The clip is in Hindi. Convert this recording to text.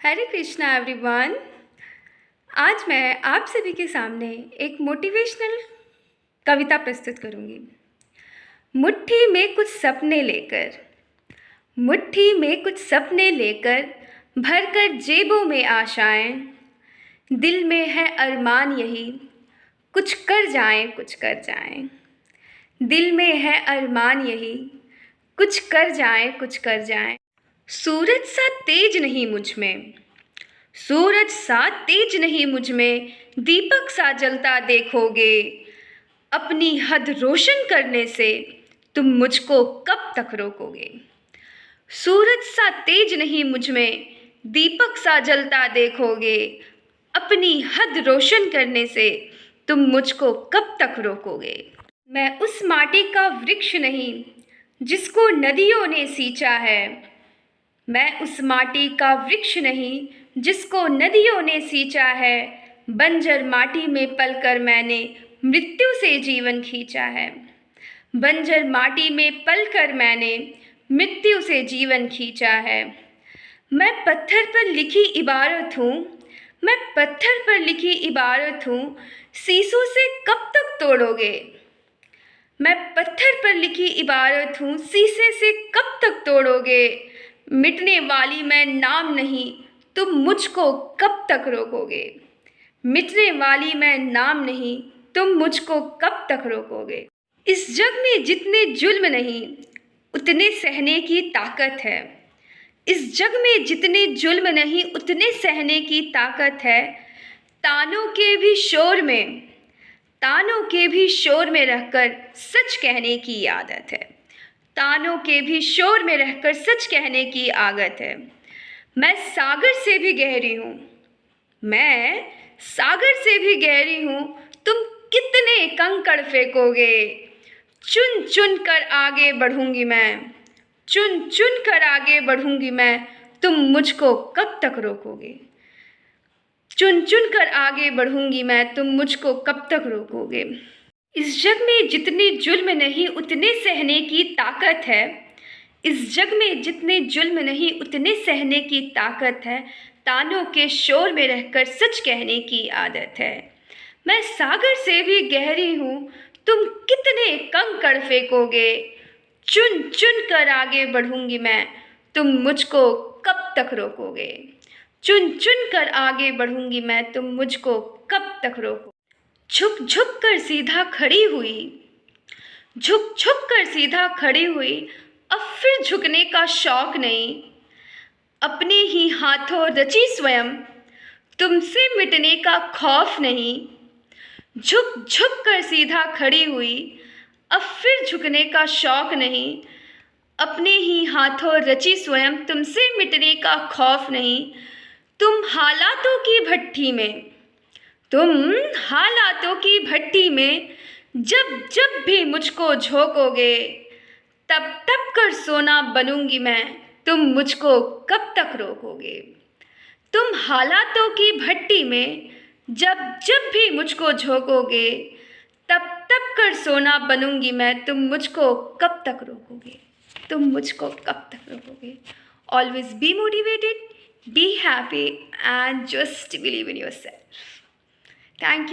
हरे कृष्णा एवरीवन। आज मैं आप सभी के सामने एक मोटिवेशनल कविता प्रस्तुत करूंगी। मुट्ठी में कुछ सपने लेकर, मुट्ठी में कुछ सपने लेकर, भरकर जेबों में आशाएं, दिल में है अरमान यही, कुछ कर जाएं, कुछ कर जाएं। दिल में है अरमान यही, कुछ कर जाएं, कुछ कर जाएं। सूरज सा तेज नहीं मुझ में, सूरज सा तेज नहीं मुझ में, दीपक सा जलता देखोगे। अपनी हद रोशन करने से तुम मुझको कब तक रोकोगे। सूरज सा तेज नहीं मुझ में, दीपक सा जलता देखोगे। अपनी हद रोशन करने से तुम मुझको कब तक रोकोगे। मैं उस माटी का वृक्ष नहीं जिसको नदियों ने सींचा है, मैं उस माटी का वृक्ष नहीं जिसको नदियों ने सींचा है। बंजर माटी में पलकर मैंने मृत्यु से जीवन खींचा है, बंजर माटी में पलकर मैंने मृत्यु से जीवन खींचा है। मैं पत्थर पर लिखी इबारत हूँ, मैं पत्थर पर लिखी इबारत हूँ, शीशों से कब तक तोड़ोगे। मैं पत्थर पर लिखी इबारत हूँ, शीशे से कब तक तोड़ोगे। मिटने वाली मैं नाम नहीं, तुम मुझको कब तक रोकोगे। मिटने वाली मैं नाम नहीं, तुम मुझको कब तक रोकोगे। इस जग में जितने जुल्म नहीं उतने सहने की ताकत है, इस जग में जितने जुल्म नहीं उतने सहने की ताकत है। तानों के भी शोर में, तानों के भी शोर में रहकर सच कहने की आदत है, तानों के भी शोर में रहकर सच कहने की आदत है। मैं सागर से भी गहरी हूँ, मैं सागर से भी गहरी हूँ, तुम कितने कंकड़ फेंकोगे। चुन चुन कर आगे बढ़ूंगी मैं, चुन चुन कर आगे बढ़ूंगी मैं, तुम मुझको कब तक रोकोगे। चुन चुन कर आगे बढ़ूंगी मैं, तुम मुझको कब तक रोकोगे। इस जग में जितने जुल्म नहीं उतने सहने की ताकत है, इस जग में जितने जुल्म नहीं उतने सहने की ताकत है। तानों के शोर में रहकर सच कहने की आदत है। मैं सागर से भी गहरी हूँ, तुम कितने कंकड़ फेंकोगे। चुन चुन कर आगे बढ़ूंगी मैं, तुम मुझको कब तक रोकोगे। चुन चुन कर आगे बढ़ूंगी मैं, तुम मुझको कब तक रोकोगे। झुक झुक कर सीधा खड़ी हुई, झुक झुक कर सीधा खड़ी हुई, अब फिर झुकने का शौक नहीं। अपने ही हाथों रची स्वयं, तुमसे मिटने का खौफ नहीं। झुक झुक कर सीधा खड़ी हुई, अब फिर झुकने का शौक नहीं। अपने ही हाथों रची स्वयं, तुमसे मिटने का खौफ नहीं। तुम हालातों की भट्ठी में, तुम हालातों की भट्टी में जब जब भी मुझको झोंकोगे, तब तब कर सोना बनूंगी मैं, तुम मुझको कब तक रोकोगे। तुम हालातों की भट्टी में जब जब भी मुझको झोंकोगे, तब तब कर सोना बनूंगी मैं, तुम मुझको कब तक रोकोगे, तुम मुझको कब तक रोकोगे। Always be motivated, be happy and just believe in yourself. Thank you.